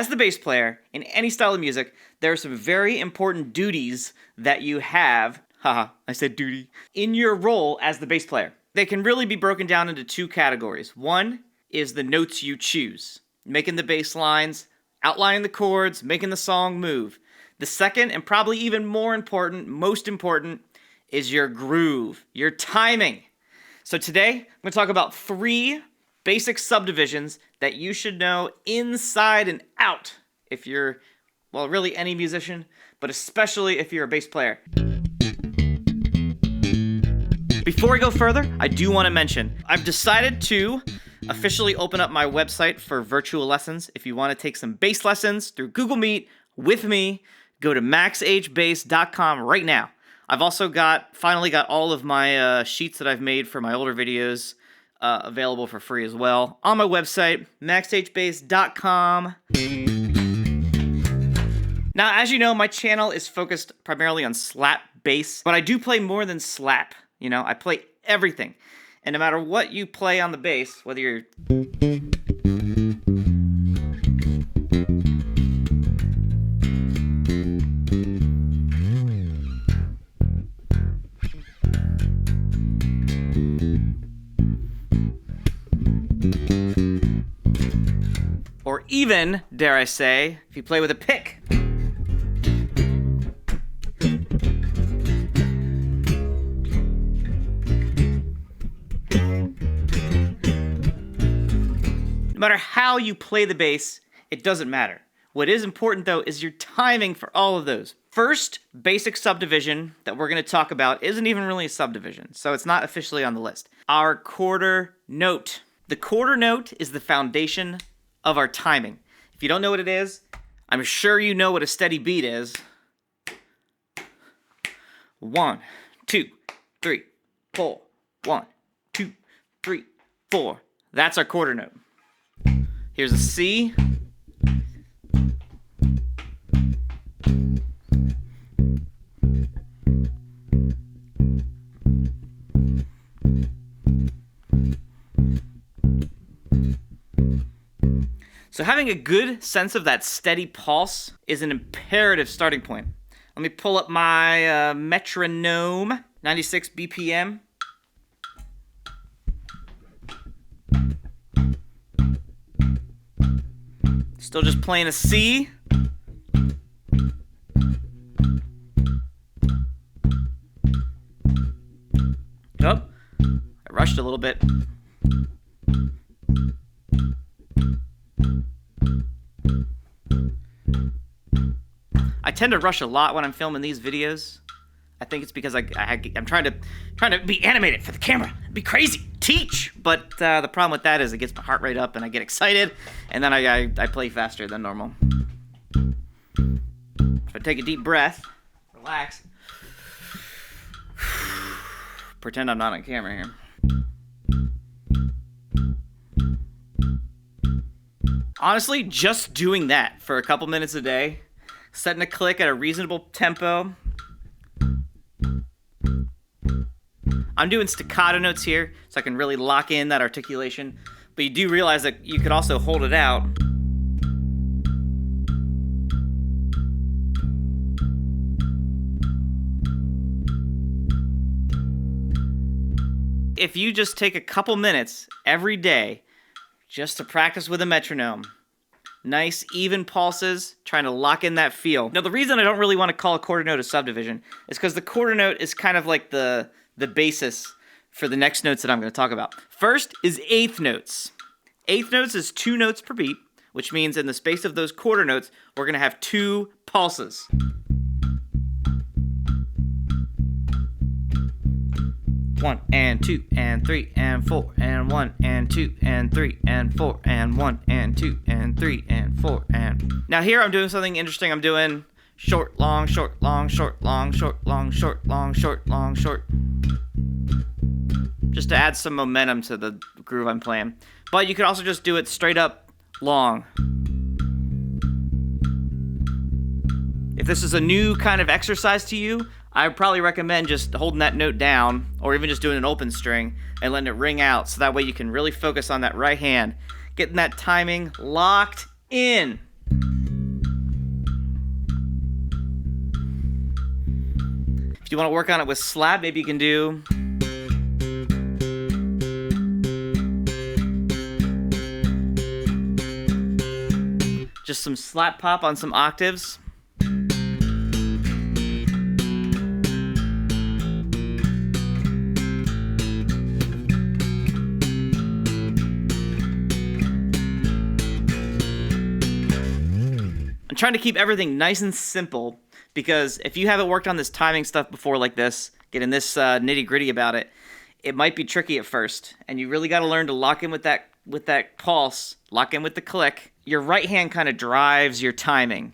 as the bass player in any style of music, there are some very important duties that you have, I said duty, in your role as the bass player. They can really be broken down into two categories. One is the notes you choose, making the bass lines, outlining the chords, making the song move. The second, and probably even more important, most important, is your groove, your timing. So today, I'm going to talk about 3 basic subdivisions that you should know inside and out if you're, well, really any musician, but especially if you're a bass player. Before we go further, I do want to mention, I've decided to officially open up my website for virtual lessons. If you want to take some bass lessons through Google Meet with me, go to maxhbass.com right now. I've also finally got all of my sheets that I've made for my older videos available for free as well on my website, maxhbass.com. Now, as you know, my channel is focused primarily on slap bass, but I do play more than slap. You know, I play everything. And no matter what you play on the bass, whether you're... or even, dare I say, if you play with a pick. No matter how you play the bass, it doesn't matter. What is important, though, is your timing for all of those. First basic subdivision that we're going to talk about isn't even really a subdivision, so it's not officially on the list. Our quarter note. The quarter note is the foundation of our timing. If you don't know what it is, I'm sure you know what a steady beat is. 1, 2, 3, 4. 1, 2, 3, 4. That's our quarter note. Here's a C. So having a good sense of that steady pulse is an imperative starting point. Let me pull up my metronome, 96 BPM. Still just playing a C. Oh, I rushed a little bit. I tend to rush a lot when I'm filming these videos. I think it's because I'm trying to be animated for the camera, be crazy, teach. But the problem with that is it gets my heart rate up and I get excited, and then I play faster than normal. If I take a deep breath, relax, pretend I'm not on camera here. Honestly, just doing that for a couple minutes a day, setting a click at a reasonable tempo. I'm doing staccato notes here, so I can really lock in that articulation. But you do realize that you could also hold it out. If you just take a couple minutes every day just to practice with a metronome, nice, even pulses, trying to lock in that feel. Now, the reason I don't really want to call a quarter note a subdivision is because the quarter note is kind of like the basis for the next notes that I'm going to talk about. First is eighth notes. Eighth notes is 2 notes per beat, which means in the space of those quarter notes, we're going to have 2 pulses. One and 2 and 3 and 4 and 1 and 2 and 3 and 4 and 1 and 2 and 3 and 4 and... Now here I'm doing something interesting. I'm doing short, long, short, long, short, long, short, long, short, long, short, long, short. Just to add some momentum to the groove I'm playing. But you could also just do it straight up long. If this is a new kind of exercise to you, I would probably recommend just holding that note down, or even just doing an open string and letting it ring out, so that way you can really focus on that right hand, getting that timing locked in. If you want to work on it with slap, maybe you can do... just some slap pop on some octaves. I'm trying to keep everything nice and simple, because if you haven't worked on this timing stuff before like this, getting this nitty-gritty about it, it might be tricky at first, and you really got to learn to lock in with that pulse, lock in with the click. Your right hand kind of drives your timing,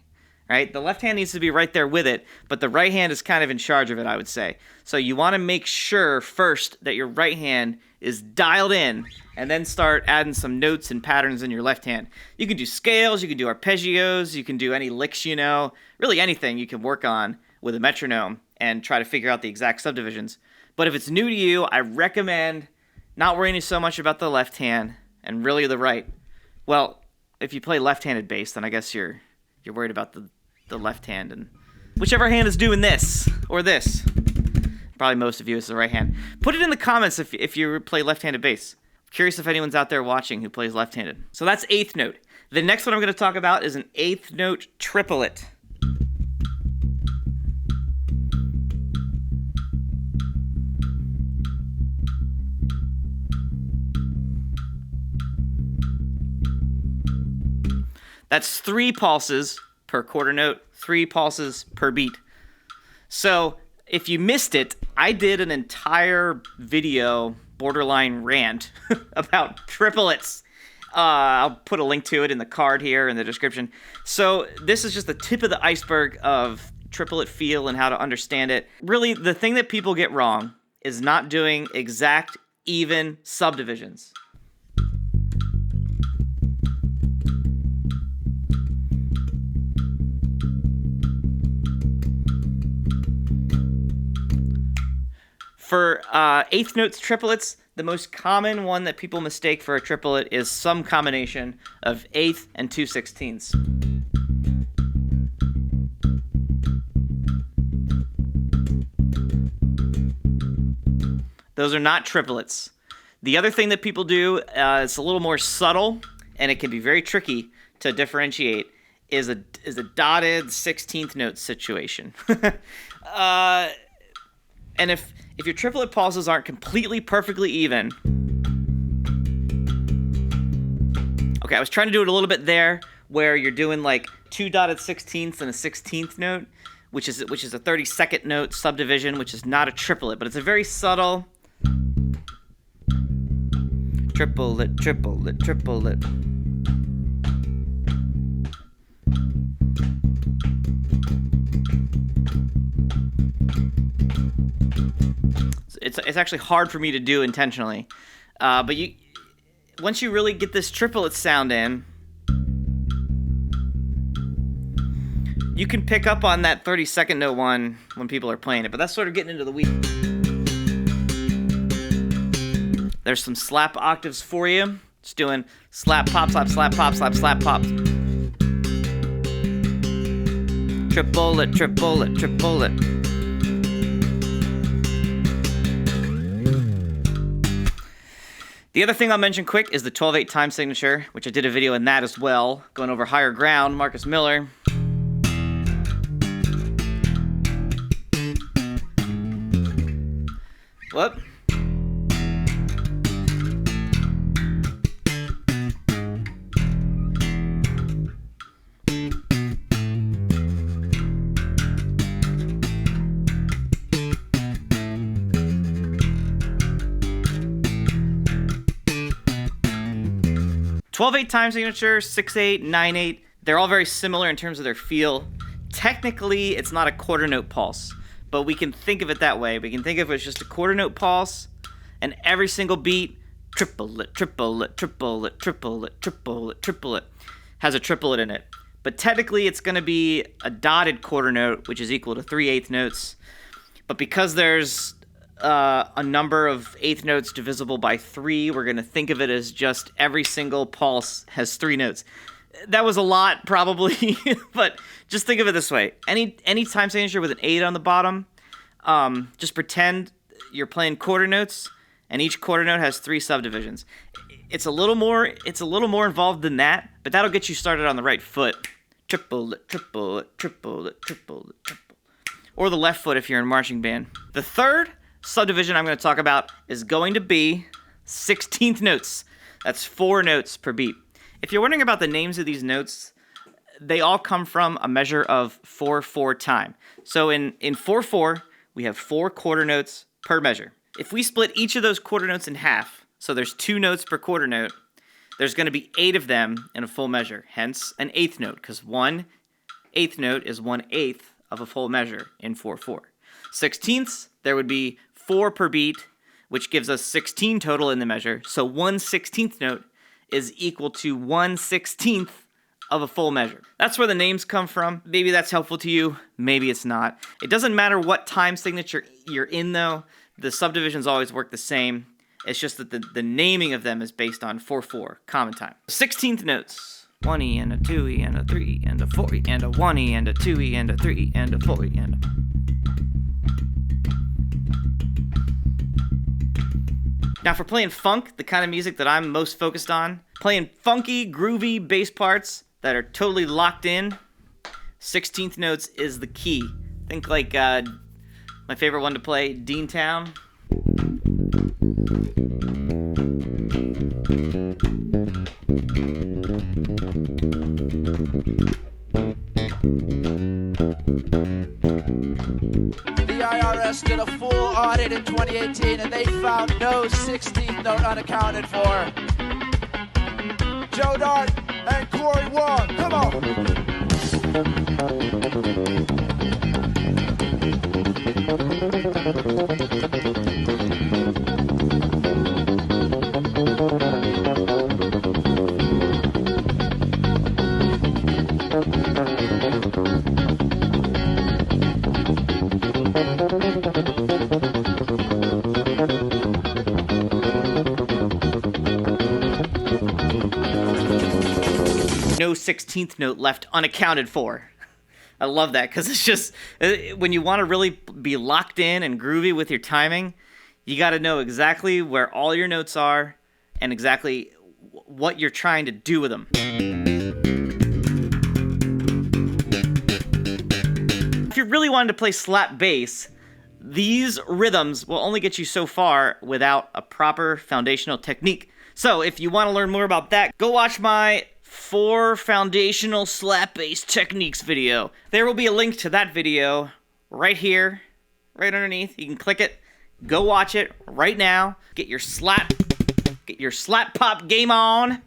right? The left hand needs to be right there with it, but the right hand is kind of in charge of it, I would say. So you want to make sure first that your right hand is dialed in, and then start adding some notes and patterns in your left hand. You can do scales, you can do arpeggios, you can do any licks, really anything you can work on with a metronome and try to figure out the exact subdivisions. But if it's new to you, I recommend not worrying so much about the left hand and really the right. Well, if you play left-handed bass, then I guess you're worried about the left hand, and whichever hand is doing this or this. Probably most of you is the right hand. Put it in the comments if you play left-handed bass. I'm curious if anyone's out there watching who plays left-handed. So that's eighth note. The next one I'm going to talk about is an eighth note triplet. That's 3 pulses per quarter note, 3 pulses per beat. So if you missed it, I did an entire video, borderline rant, about triplets. I'll put a link to it in the card here in the description. So this is just the tip of the iceberg of triplet feel and how to understand it. Really, the thing that people get wrong is not doing exact, even subdivisions. For eighth notes triplets, the most common one that people mistake for a triplet is some combination of eighth and 2/16ths. Those are not triplets. The other thing that people do, it's a little more subtle, and it can be very tricky to differentiate, is a dotted 16th note situation. And if your triplet pulses aren't completely perfectly even... Okay, I was trying to do it a little bit there, where you're doing like 2 dotted 16ths and a 16th note, which is a 32nd note subdivision, which is not a triplet, but it's a very subtle... Triplet, triplet, triplet. It's actually hard for me to do intentionally, but once you really get this triplet sound in, you can pick up on that 32nd note one when people are playing it, but that's sort of getting into the weeds. There's some slap octaves for you. Just doing slap, pop, slap, slap, pop, slap, slap, pop. Triplet, triplet, triplet. The other thing I'll mention quick is the 12/8 time signature, which I did a video in that as well, going over higher ground, Marcus Miller. Whoop. "12/8 time signature, 6/8, 9/8, they're all very similar in terms of their feel. Technically, it's not a quarter note pulse, but we can think of it that way. We can think of it as just a quarter note pulse, and every single beat, triplet, triplet, triplet, triplet, triplet, triplet, has a triplet in it. But technically, it's going to be a dotted quarter note, which is equal to 3/8 notes. But because there's a number of eighth notes divisible by 3, we're going to think of it as just every single pulse has 3 notes. That was a lot, probably, but just think of it this way. Any time signature with an 8 on the bottom, Just pretend you're playing quarter notes, and each quarter note has 3 subdivisions. It's a little more involved than that, but that'll get you started on the right foot. Triplet, triplet, triplet, triplet, triplet. Or the left foot if you're in marching band. The third subdivision I'm going to talk about is going to be 16th notes. That's 4 notes per beat. If you're wondering about the names of these notes, they all come from a measure of 4/4 time. So in 4/4, we have 4 quarter notes per measure. If we split each of those quarter notes in half, so there's 2 notes per quarter note, there's going to be 8 of them in a full measure, hence an eighth note, because 1/8 note is 1/8 of a full measure in 4/4. Sixteenths, there would be 4 per beat, which gives us 16 total in the measure. So 1/16th note is equal to 1/16th of a full measure. That's where the names come from. Maybe that's helpful to you, maybe it's not. It doesn't matter what time signature you're in though, the subdivisions always work the same. It's just that the naming of them is based on 4/4, common time. 16th notes. 1E and a 2E and a 3E and a 4E and a 1E and a 2E and a 3E and a 4E and a... Now for playing funk, the kind of music that I'm most focused on, playing funky, groovy bass parts that are totally locked in, 16th notes is the key. Think like my favorite one to play, Deantown. The IRS did a full audit in 2018 and they found no 16th note unaccounted for. Joe Dart and Corey Wong, come on. No 16th note left unaccounted for. I love that because it's just, when you want to really be locked in and groovy with your timing, you got to know exactly where all your notes are and exactly what you're trying to do with them. If you really wanted to play slap bass, these rhythms will only get you so far without a proper foundational technique. So if you want to learn more about that, go watch my 4 foundational slap bass techniques video. There will be a link to that video right here, right underneath. You can click it, go watch it right now. Get your slap pop game on.